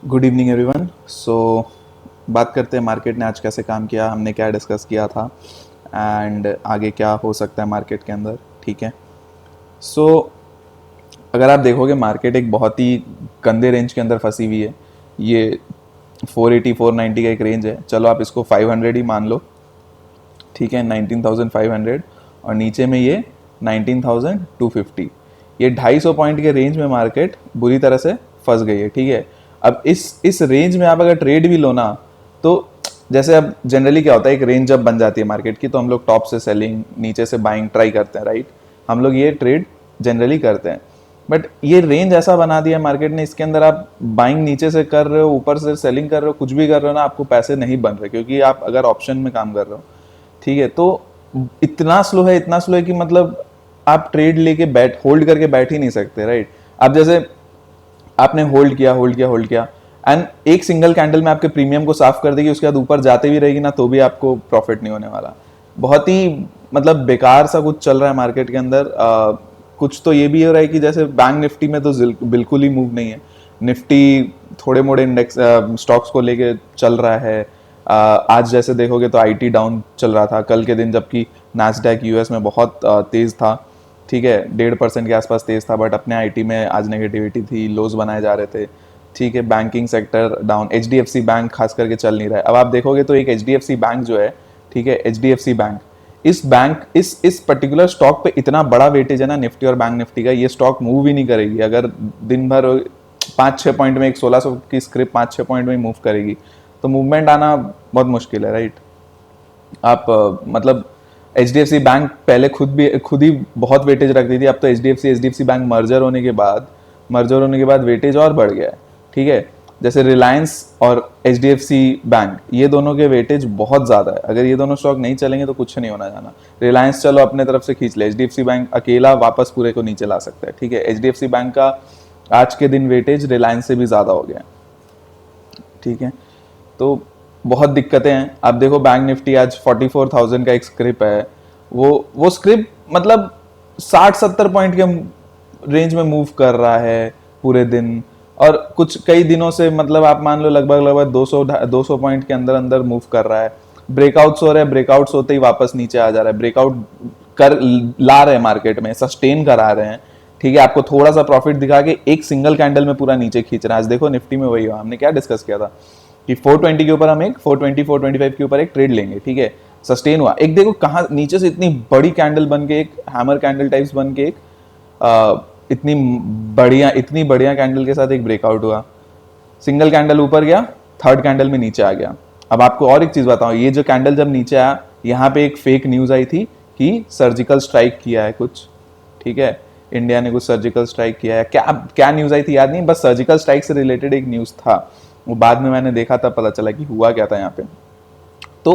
Good evening everyone. बात करते हैं मार्केट ने आज कैसे काम किया, हमने क्या डिस्कस किया था एंड आगे क्या हो सकता है मार्केट के अंदर। ठीक है। सो अगर आप देखोगे मार्केट एक बहुत ही गंदे रेंज के अंदर फंसी हुई है। ये 480 490 का एक रेंज है। चलो आप इसको 500 ही मान लो। ठीक है, 19,500 और नीचे में ये 19,250। ये 250 पॉइंट के रेंज में मार्केट बुरी तरह से फंस गई है। ठीक है। अब इस रेंज में आप अगर ट्रेड भी लो ना, तो जैसे अब जनरली क्या होता है, एक रेंज जब बन जाती है मार्केट की तो हम लोग टॉप से सेलिंग, नीचे से बाइंग ट्राई करते हैं, राइट। हम लोग ये ट्रेड जनरली करते हैं। बट ये रेंज ऐसा बना दिया है मार्केट ने, इसके अंदर आप बाइंग नीचे से कर रहे हो, ऊपर से सेलिंग कर रहे हो, कुछ भी कर रहे हो ना, आपको पैसे नहीं बन रहे, क्योंकि आप अगर ऑप्शन में काम कर रहे हो। ठीक है। तो इतना स्लो है, इतना स्लो है कि मतलब आप ट्रेड लेके बैठ होल्ड करके बैठ ही नहीं सकते, राइट। अब जैसे आपने होल्ड किया होल्ड किया होल्ड किया एंड एक सिंगल कैंडल में आपके प्रीमियम को साफ कर देगी, उसके बाद ऊपर जाते भी रहेगी ना तो भी आपको प्रॉफिट नहीं होने वाला। बहुत ही मतलब बेकार सा कुछ चल रहा है मार्केट के अंदर। कुछ तो ये भी हो रहा है कि जैसे बैंक निफ्टी में तो बिल्कुल ही मूव नहीं है। निफ्टी थोड़े मोड़े इंडेक्स स्टॉक्स को लेके चल रहा है। आज जैसे देखोगे तो आईटी डाउन चल रहा था कल के दिन, जबकि नैस्डैक यूएस में बहुत तेज था। ठीक है, 1.5% के आसपास तेज था, बट अपने आईटी में आज नेगेटिविटी थी, लोज बनाए जा रहे थे। ठीक है, banking sector down, HDFC bank खास करके चल नहीं रहा है। अब आप देखोगे तो एक एचडीएफसी बैंक जो है, ठीक है, एचडीएफसी बैंक, इस पर्टिकुलर स्टॉक पे इतना बड़ा वेटेज है ना निफ्टी और बैंक निफ्टी का, ये स्टॉक मूव ही नहीं करेगी अगर दिन भर 5-6 पॉइंट में, एक 1600 की स्क्रिप्ट 5-6 पॉइंट में मूव करेगी तो मूवमेंट आना बहुत मुश्किल है, राइट। आप मतलब एचडीएफसी बैंक पहले खुद ही बहुत वेटेज रखती थी, अब तो एचडीएफसी बैंक मर्जर होने के बाद वेटेज और बढ़ गया है। ठीक है। जैसे रिलायंस और एचडीएफसी बैंक, ये दोनों के वेटेज बहुत ज़्यादा है। अगर ये दोनों स्टॉक नहीं चलेंगे तो कुछ नहीं होना जाना। रिलायंस चलो अपने तरफ से खींच ले, एचडीएफसी बैंक अकेला वापस पूरे को नीचे ला सकता है। ठीक है, एचडीएफसी बैंक का आज के दिन वेटेज रिलायंस से भी ज़्यादा हो गया है। ठीक है। तो बहुत दिक्कतें हैं। आप देखो बैंक निफ्टी आज 44,000 का एक स्क्रिप है, वो स्क्रिप मतलब 60-70 पॉइंट के रेंज में मूव कर रहा है पूरे दिन, और कुछ कई दिनों से मतलब आप मान लो लगभग 200 पॉइंट के अंदर अंदर मूव कर रहा है। ब्रेकआउट्स हो रहे हैं, ब्रेकआउट्स होते ही वापस नीचे आ जा रहा है। ब्रेकआउट कर ला रहे हैं मार्केट में, सस्टेन करा रहे हैं। ठीक है, आपको थोड़ा सा प्रॉफिट दिखा के एक सिंगल कैंडल में पूरा नीचे खींच रहा है। आज देखो निफ्टी में वही हुआ, हमने क्या डिस्कस किया था कि 420 के ऊपर हम एक 420 425 के ऊपर एक ट्रेड लेंगे। ठीक है, सस्टेन हुआ, एक देखो कहाँ नीचे से इतनी बड़ी कैंडल बन के, एक हैमर कैंडल टाइप्स बन के, एक इतनी बढ़िया कैंडल के साथ एक ब्रेकआउट हुआ। सिंगल कैंडल ऊपर गया, थर्ड कैंडल में नीचे आ गया। अब आपको और एक चीज बताऊं, ये जो कैंडल जब नीचे आया, यहाँ पे एक फेक न्यूज आई थी कि सर्जिकल स्ट्राइक किया है कुछ। ठीक है, इंडिया ने कुछ सर्जिकल स्ट्राइक किया है, क्या क्या न्यूज आई थी याद नहीं, बस सर्जिकल स्ट्राइक से रिलेटेड एक न्यूज था। वो बाद में मैंने देखा था, पता चला कि हुआ क्या था यहाँ पे। तो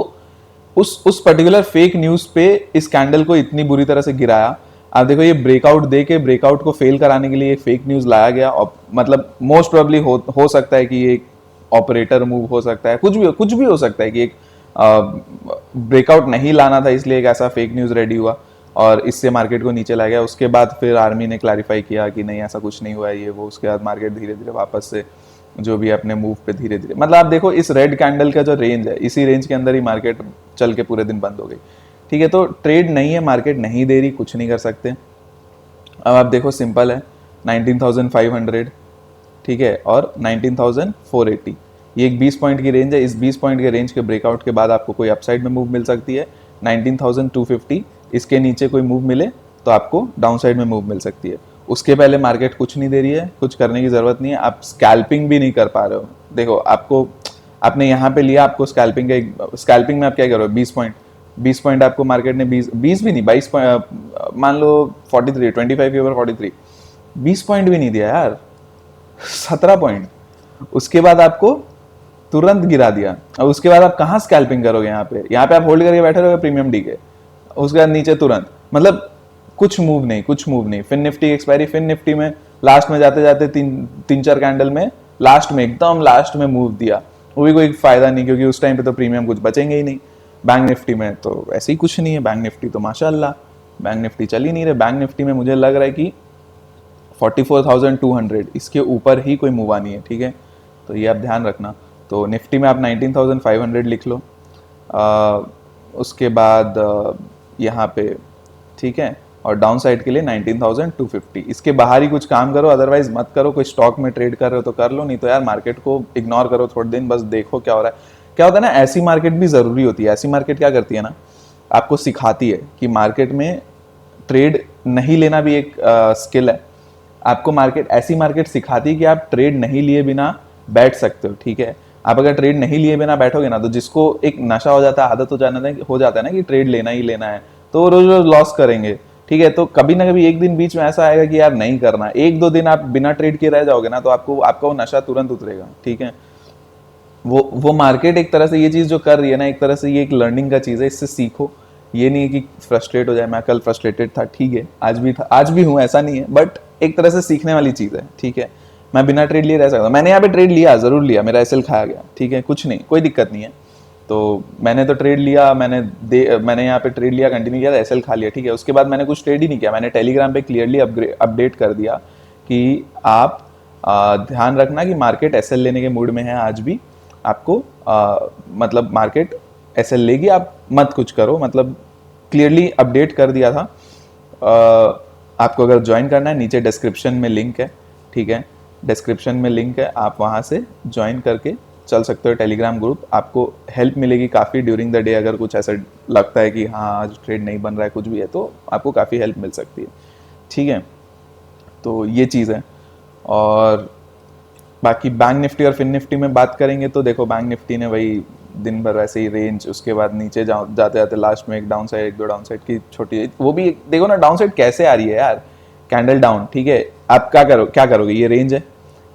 उस पर्टिकुलर फेक न्यूज पे इस कैंडल को इतनी बुरी तरह से गिराया। आप देखो ये ब्रेकआउट दे के ब्रेकआउट को फेल कराने के लिए एक फेक न्यूज लाया गया, और मतलब मोस्ट प्रोबेबली हो सकता है कि एक ऑपरेटर मूव हो सकता है, कुछ भी हो सकता है कि एक ब्रेकआउट नहीं लाना था, इसलिए एक ऐसा फेक न्यूज रेडी हुआ और इससे मार्केट को नीचे ला गया। उसके बाद फिर आर्मी ने क्लैरिफाई किया कि नहीं ऐसा कुछ नहीं हुआ है, ये वो। उसके बाद मार्केट धीरे धीरे वापस से जो भी अपने मूव पे धीरे धीरे, मतलब आप देखो इस रेड कैंडल का जो रेंज है, इसी रेंज के अंदर ही मार्केट चल के पूरे दिन बंद हो गई। ठीक है, तो ट्रेड नहीं है, मार्केट नहीं दे रही, कुछ नहीं कर सकते। अब आप देखो सिंपल है, 19,500, ठीक है, और 19,480, ये एक 20 पॉइंट की रेंज है। इस 20 पॉइंट के रेंज के ब्रेकआउट के बाद आपको कोई अपसाइड में मूव मिल सकती है। 19,250, इसके नीचे कोई मूव मिले तो आपको डाउन साइड में मूव मिल सकती है। उसके पहले मार्केट कुछ नहीं दे रही है, कुछ करने की जरूरत नहीं है। आप स्कैल्पिंग भी नहीं कर पा रहे हो। देखो आपने यहाँ पे लिया, आपको स्कैल्पिंग में आप क्या करो, 20 पॉइंट आपको मार्केट ने 20 भी नहीं, 22 मान लो 43, 25 के ऊपर 43, 20 पॉइंट भी नहीं दिया यार, 17 पॉइंट। उसके बाद आपको तुरंत गिरा दिया। और उसके बाद आप कहाँ स्कैल्पिंग करोगे, यहाँ पे आप होल्ड करके बैठे रहोगे प्रीमियम डी के। उसके बाद नीचे तुरंत, मतलब कुछ मूव नहीं। Fin Nifty expiry, Fin Nifty में लास्ट में जाते जाते तीन चार कैंडल में एकदम लास्ट में मूव दिया, वो भी कोई फायदा नहीं, क्योंकि उस टाइम पे तो प्रीमियम कुछ बचेंगे ही नहीं। बैंक निफ्टी में तो ऐसे ही कुछ नहीं है। बैंक निफ्टी तो माशाल्लाह, बैंक निफ्टी चल ही नहीं रहे। बैंक निफ्टी में मुझे लग रहा है कि 44,200 इसके ऊपर ही कोई मूव आनी है। ठीक है, तो ये आप ध्यान रखना। तो निफ्टी में आप 19,500 लिख लो। उसके बाद यहाँ पे, ठीक है, और डाउन साइड के लिए 19,250। इसके बाहर ही कुछ काम करो, अदरवाइज मत करो। कोई स्टॉक में ट्रेड कर रहे हो तो कर लो, नहीं तो यार मार्केट को इग्नोर करो थोड़े दिन, बस देखो क्या हो रहा है। क्या होता है ना, ऐसी मार्केट भी ज़रूरी होती है। ऐसी मार्केट क्या करती है ना, आपको सिखाती है कि मार्केट में ट्रेड नहीं लेना भी एक स्किल है। आपको मार्केट, ऐसी मार्केट सिखाती है कि आप ट्रेड नहीं लिए बिना बैठ सकते हो, ठीक है। आप अगर ट्रेड नहीं लिए बिना बैठोगे ना, तो जिसको एक नशा हो जाता है, आदत हो जाता है ना कि ट्रेड लेना ही लेना है, तो वो रोज रोज लॉस करेंगे, ठीक है। तो कभी ना कभी एक दिन बीच में ऐसा आएगा कि यार नहीं करना। एक दो दिन आप बिना ट्रेड किए रह जाओगे ना, तो आपको आपका वो नशा तुरंत उतरेगा, ठीक है। वो मार्केट एक तरह से ये चीज़ जो कर रही है ना, एक तरह से ये एक लर्निंग का चीज़ है, इससे सीखो। ये नहीं है कि फ्रस्ट्रेट हो जाए। मैं कल फ्रस्ट्रेटेड था, ठीक है, आज भी था, आज भी हूँ, ऐसा नहीं है, बट एक तरह से सीखने वाली चीज़ है, ठीक है। मैं बिना ट्रेड लिए रह सकता। मैंने यहाँ पे ट्रेड लिया, ज़रूर लिया, मेरा एसएल खाया गया, ठीक है, कुछ नहीं, कोई दिक्कत नहीं है। तो मैंने तो ट्रेड लिया, मैंने यहाँ पे ट्रेड लिया, कंटिन्यू किया, एसएल खा लिया, ठीक है। उसके बाद मैंने कुछ ट्रेड ही नहीं किया। मैंने टेलीग्राम पे क्लियरली अपडेट कर दिया कि आप ध्यान रखना कि मार्केट एसएल लेने के मूड में है आज भी। आपको मतलब मार्केट एसएल लेगी, आप मत कुछ करो, मतलब क्लियरली अपडेट कर दिया था। आपको अगर ज्वाइन करना है, नीचे डिस्क्रिप्शन में लिंक है, ठीक है, डिस्क्रिप्शन में लिंक है, आप वहाँ से ज्वाइन करके चल सकते हो टेलीग्राम ग्रुप। आपको हेल्प मिलेगी काफ़ी ड्यूरिंग द डे। अगर कुछ ऐसा लगता है कि हाँ आज ट्रेड नहीं बन रहा है, कुछ भी है, तो आपको काफ़ी हेल्प मिल सकती है, ठीक है। तो ये चीज़ है। और बाकी बैंक निफ्टी और फिन निफ्टी में बात करेंगे तो देखो, बैंक निफ्टी ने वही दिन भर वैसे ही रेंज, उसके बाद नीचे जाते जाते लास्ट में एक डाउन साइड, एक दो डाउन साइड की छोटी, वो भी देखो ना डाउन साइड कैसे आ रही है यार, कैंडल डाउन, ठीक है। आप क्या करोगे, ये रेंज है,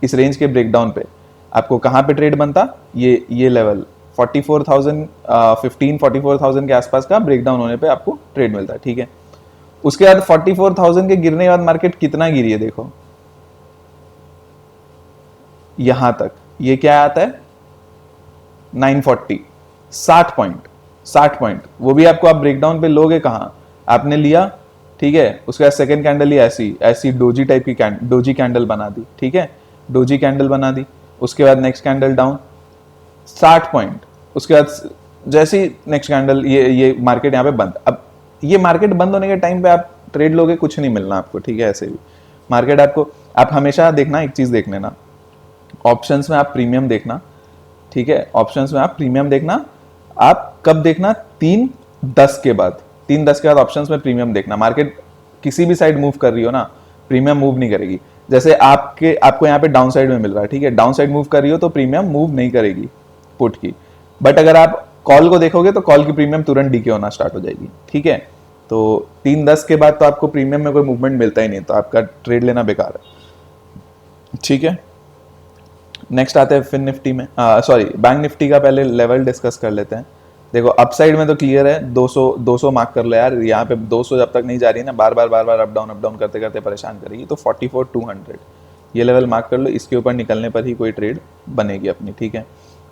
इस रेंज के ब्रेकडाउन पे आपको कहाँ पे ट्रेड बनता, ये लेवल 44,000 के आसपास का ब्रेकडाउन होने पे आपको ट्रेड मिलता है, ठीक है। उसके बाद 44,000 के गिरने के बाद मार्केट कितना गिरी है देखो, यहां तक, ये क्या आता है 940, 60 पॉइंट, वो भी आपको आप ब्रेकडाउन पे लोगे कहां, आपने लिया, ठीक है। उसके बाद सेकंड कैंडल ही ऐसी डोजी टाइप की डोजी कैंडल बना दी, ठीक है, डोजी कैंडल बना दी। उसके बाद नेक्स्ट कैंडल डाउन 60 पॉइंट, उसके बाद जैसे ही नेक्स्ट कैंडल, ये मार्केट यहाँ पे बंद। अब ये मार्केट बंद होने के टाइम पे आप ट्रेड लोगे, कुछ नहीं मिलना आपको, ठीक है। ऐसे भी मार्केट आपको, आप हमेशा देखना, एक चीज देख लेना, ऑप्शंस में आप प्रीमियम देखना, ठीक है, ऑप्शंस में आप प्रीमियम देखना। आप कब देखना, 3:10 के बाद, 3:10 के बाद ऑप्शंस में प्रीमियम देखना। मार्केट किसी भी साइड मूव कर रही हो ना, प्रीमियम मूव नहीं करेगी। जैसे आपको यहाँ पे डाउन साइड में मिल रहा है, ठीक है, डाउन साइड मूव कर रही हो तो प्रीमियम मूव नहीं करेगी पुट की। बट अगर आप कॉल को देखोगे तो कॉल की प्रीमियम तुरंत डीके होना स्टार्ट हो जाएगी, ठीक है। तो 3:10 के बाद तो आपको प्रीमियम में कोई मूवमेंट मिलता ही नहीं, तो आपका ट्रेड लेना बेकार है, ठीक है। नेक्स्ट आते हैं फिन निफ्टी में, सॉरी बैंक निफ्टी का पहले लेवल डिस्कस कर लेते हैं। देखो अपसाइड में तो क्लियर है, 200 मार्क कर लो यार। यहाँ पे 200 जब तक नहीं जा रही है ना, बार बार अप डाउन करते करते परेशान करेगी, तो 44,200 ये लेवल मार्क कर लो। इसके ऊपर निकलने पर ही कोई ट्रेड बनेगी अपनी, ठीक है।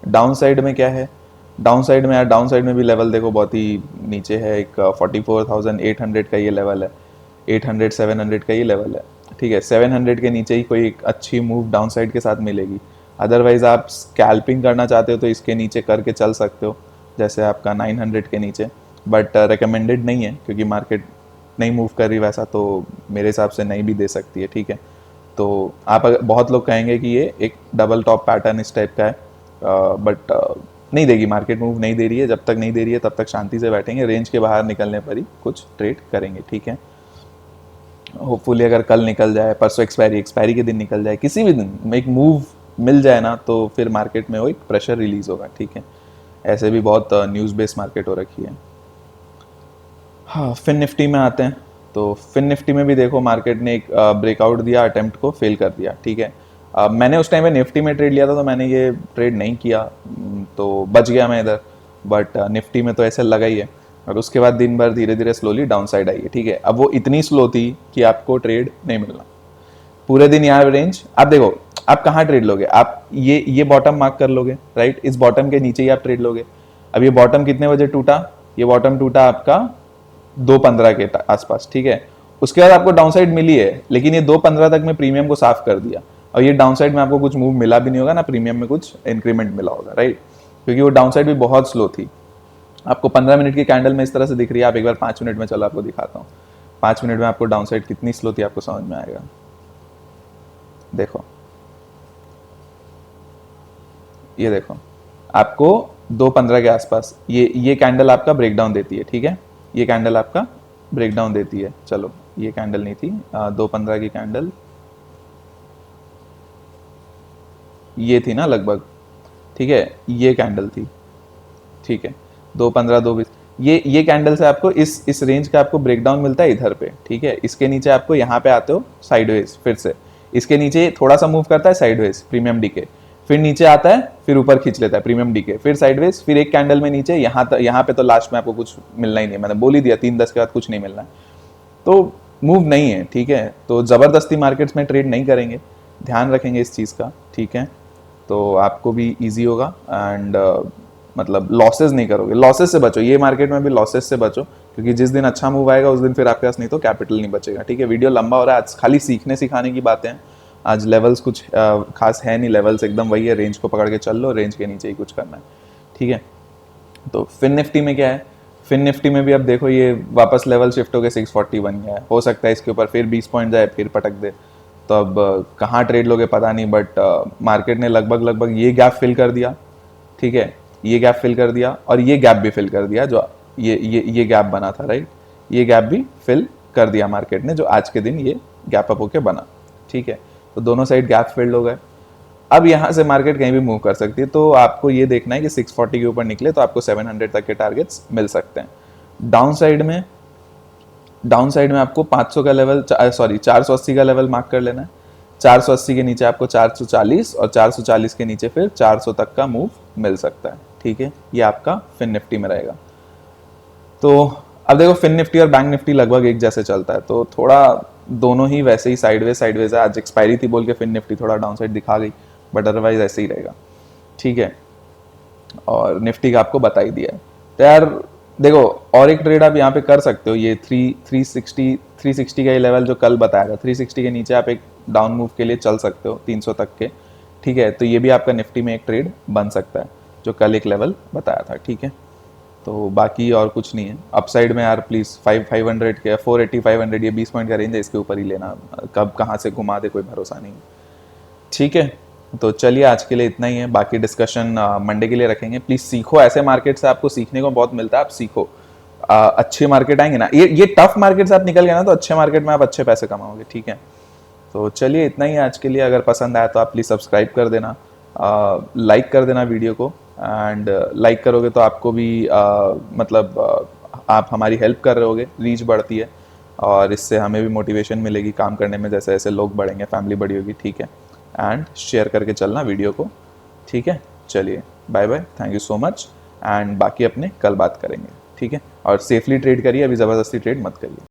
डाउन साइड में क्या है, डाउन साइड में यार, डाउन साइड में भी लेवल देखो बहुत ही नीचे है। एक 44,800 का ये लेवल है, 800 700 का ये लेवल है, ठीक है। 700 के नीचे ही कोई अच्छी मूव डाउन साइड के साथ मिलेगी। अदरवाइज आप स्कैल्पिंग करना चाहते हो तो इसके नीचे करके चल सकते हो, जैसे आपका 900 के नीचे, बट रिकमेंडेड नहीं है क्योंकि मार्केट नहीं मूव कर रही वैसा, तो मेरे हिसाब से नहीं भी दे सकती है, ठीक है। तो आप बहुत लोग कहेंगे कि ये एक डबल टॉप पैटर्न इस टाइप का है, बट नहीं देगी मार्केट, मूव नहीं दे रही है। जब तक नहीं दे रही है तब तक शांति से बैठेंगे, रेंज के बाहर निकलने पर ही कुछ ट्रेड करेंगे, ठीक है। होपफुली अगर कल निकल जाए, परसों एक्सपायरी के दिन निकल जाए, किसी भी दिन एक मूव मिल जाए ना, तो फिर मार्केट में वो एक प्रेशर रिलीज होगा, ठीक है। ऐसे भी बहुत न्यूज़ बेस्ड मार्केट हो रखी है। हाँ, फिन निफ्टी में आते हैं। तो फिन निफ्टी में भी देखो मार्केट ने एक ब्रेकआउट दिया, अटेम्प्ट को फेल कर दिया, ठीक है। मैंने उस टाइम पे निफ्टी में ट्रेड लिया था, तो मैंने ये ट्रेड नहीं किया, तो बच गया मैं इधर। बट निफ्टी में तो ऐसे लगा ही है, और उसके बाद दिन भर धीरे धीरे स्लोली डाउन साइड आई है, ठीक है। अब वो इतनी स्लो थी कि आपको ट्रेड नहीं मिलना पूरे दिन। यहाँ रेंज आप देखो, आप कहाँ ट्रेड लोगे, आप ये बॉटम मार्क कर लोगे, राइट, इस बॉटम के नीचे ही आप ट्रेड लोगे। अब ये बॉटम कितने बजे टूटा, ये बॉटम टूटा आपका 2:15 के आसपास, ठीक है। उसके बाद आपको डाउन साइड मिली है, लेकिन ये 2:15 तक में प्रीमियम को साफ कर दिया। और ये डाउन साइड में आपको कुछ मूव मिला भी नहीं होगा ना, प्रीमियम में कुछ इंक्रीमेंट मिला होगा, राइट, क्योंकि वो डाउन साइड भी बहुत स्लो थी। आपको 15 मिनट की कैंडल में इस तरह से दिख रही है, आप एक बार 5 मिनट में, चलो आपको दिखाता हूँ 5 मिनट में आपको डाउन साइड कितनी स्लो थी आपको समझ में आएगा। देखो ये देखो, आपको 2:15 के आसपास ये कैंडल आपका ब्रेकडाउन देती है, ठीक है, ये कैंडल आपका ब्रेकडाउन देती है। चलो ये कैंडल नहीं थी, 2:15 की कैंडल ये थी ना लगभग, ठीक है, ये कैंडल थी, ठीक है, 2:15 2:20, ये कैंडल से आपको इस रेंज का आपको ब्रेकडाउन मिलता है इधर पे, ठीक है। इसके नीचे आपको यहाँ पे आते हो साइडवेज, फिर से इसके नीचे थोड़ा सा मूव करता है साइडवेज प्रीमियम डीके, फिर नीचे आता है, फिर ऊपर खींच लेता है प्रीमियम डीके, फिर साइडवेज, फिर एक कैंडल में नीचे, यहाँ पे तो लास्ट में आपको कुछ मिलना ही नहीं है, मैंने बोल ही दिया 3:10 के बाद कुछ नहीं मिलना है, तो मूव नहीं है, ठीक है। तो ज़बरदस्ती मार्केट्स में ट्रेड नहीं करेंगे, ध्यान रखेंगे इस चीज़ का, ठीक है, तो आपको भी ईजी होगा एंड मतलब लॉसेस नहीं करोगे, लॉसेस से बचो, ये मार्केट में भी लॉसेस से बचो, क्योंकि जिस दिन अच्छा मूव आएगा उस दिन फिर आपके पास नहीं तो कैपिटल नहीं बचेगा, ठीक है। वीडियो लंबा हो रहा है आज, खाली सीखने सिखाने की बातें हैं आज, लेवल्स कुछ खास है नहीं, लेवल्स एकदम वही है, रेंज को पकड़ के चल लो, रेंज के नीचे ही कुछ करना है, ठीक है। तो फिन निफ्टी में क्या है, फिन निफ्टी में भी अब देखो ये वापस लेवल शिफ्ट होकर 640 बन गया है, हो सकता है इसके ऊपर फिर 20 पॉइंट जाए, फिर पटक दे, तो अब कहाँ ट्रेड लोगे पता नहीं, बट मार्केट ने लगभग ये गैप फिल कर दिया, ठीक है, ये गैप फिल कर दिया और ये गैप भी फिल कर दिया, जो ये गैप बना था, राइट, ये गैप भी फिल कर दिया मार्केट ने, जो आज के दिन ये गैप अप होके बना, ठीक है। तो दोनों साइड गैप फिल्ड हो गए। अब यहाँ से मार्केट कहीं भी मूव कर सकती है, तो आपको ये देखना है कि 640 के ऊपर निकले तो आपको 700 तक के टारगेट्स मिल सकते हैं। डाउन साइड में आपको 500 का लेवल, सॉरी 480 का लेवल मार्क कर लेना है, 480 के नीचे आपको 440 और 440 के नीचे फिर 400 तक का मूव मिल सकता है, ठीक है। ये आपका फिन निफ्टी में रहेगा। तो अब देखो फिन निफ्टी और बैंक निफ्टी लगभग एक जैसे चलता है, तो थोड़ा दोनों ही वैसे ही साइडवेज है। आज एक्सपायरी थी बोल के फिन निफ्टी थोड़ा डाउन साइड दिखा गई, बट अदरवाइज ऐसे ही रहेगा, ठीक है। और निफ्टी का आपको बता ही दिया है। तो यार देखो, और एक ट्रेड आप यहाँ पे कर सकते हो, ये 360 का ये लेवल जो कल बताया था, 360 के नीचे आप एक डाउन मूव के लिए चल सकते हो 300 तक के, ठीक है। तो ये भी आपका निफ्टी में एक ट्रेड बन सकता है, जो कल एक लेवल बताया था, ठीक है। तो बाकी और कुछ नहीं है। अपसाइड में यार प्लीज़ 500 के 480 500 ये 20 पॉइंट का रेंज है, इसके ऊपर ही लेना, कब कहाँ से घुमा दे कोई भरोसा नहीं, ठीक है। तो चलिए आज के लिए इतना ही है, बाकी डिस्कशन मंडे के लिए रखेंगे। प्लीज़ सीखो, ऐसे मार्केट से आपको सीखने को बहुत मिलता है, आप सीखो। अच्छे मार्केट आएंगे ना, ये टफ मार्केट से आप निकल गए ना, तो अच्छे मार्केट में आप अच्छे पैसे कमाओगे, ठीक है। तो चलिए इतना ही है आज के लिए। अगर पसंद आया तो आप प्लीज़ सब्सक्राइब कर देना, लाइक कर देना वीडियो को, एंड लाइक करोगे तो आपको भी मतलब आप हमारी हेल्प कर रहे होगे, रीच बढ़ती है और इससे हमें भी मोटिवेशन मिलेगी काम करने में, जैसे जैसे लोग बढ़ेंगे फैमिली बड़ी होगी, ठीक है। एंड शेयर करके चलना वीडियो को, ठीक है। चलिए bye bye, thank you so much, and बाकी अपने कल बात करेंगे, ठीक है। और सेफली ट्रेड करिए, अभी ज़बरदस्ती ट्रेड मत करिए।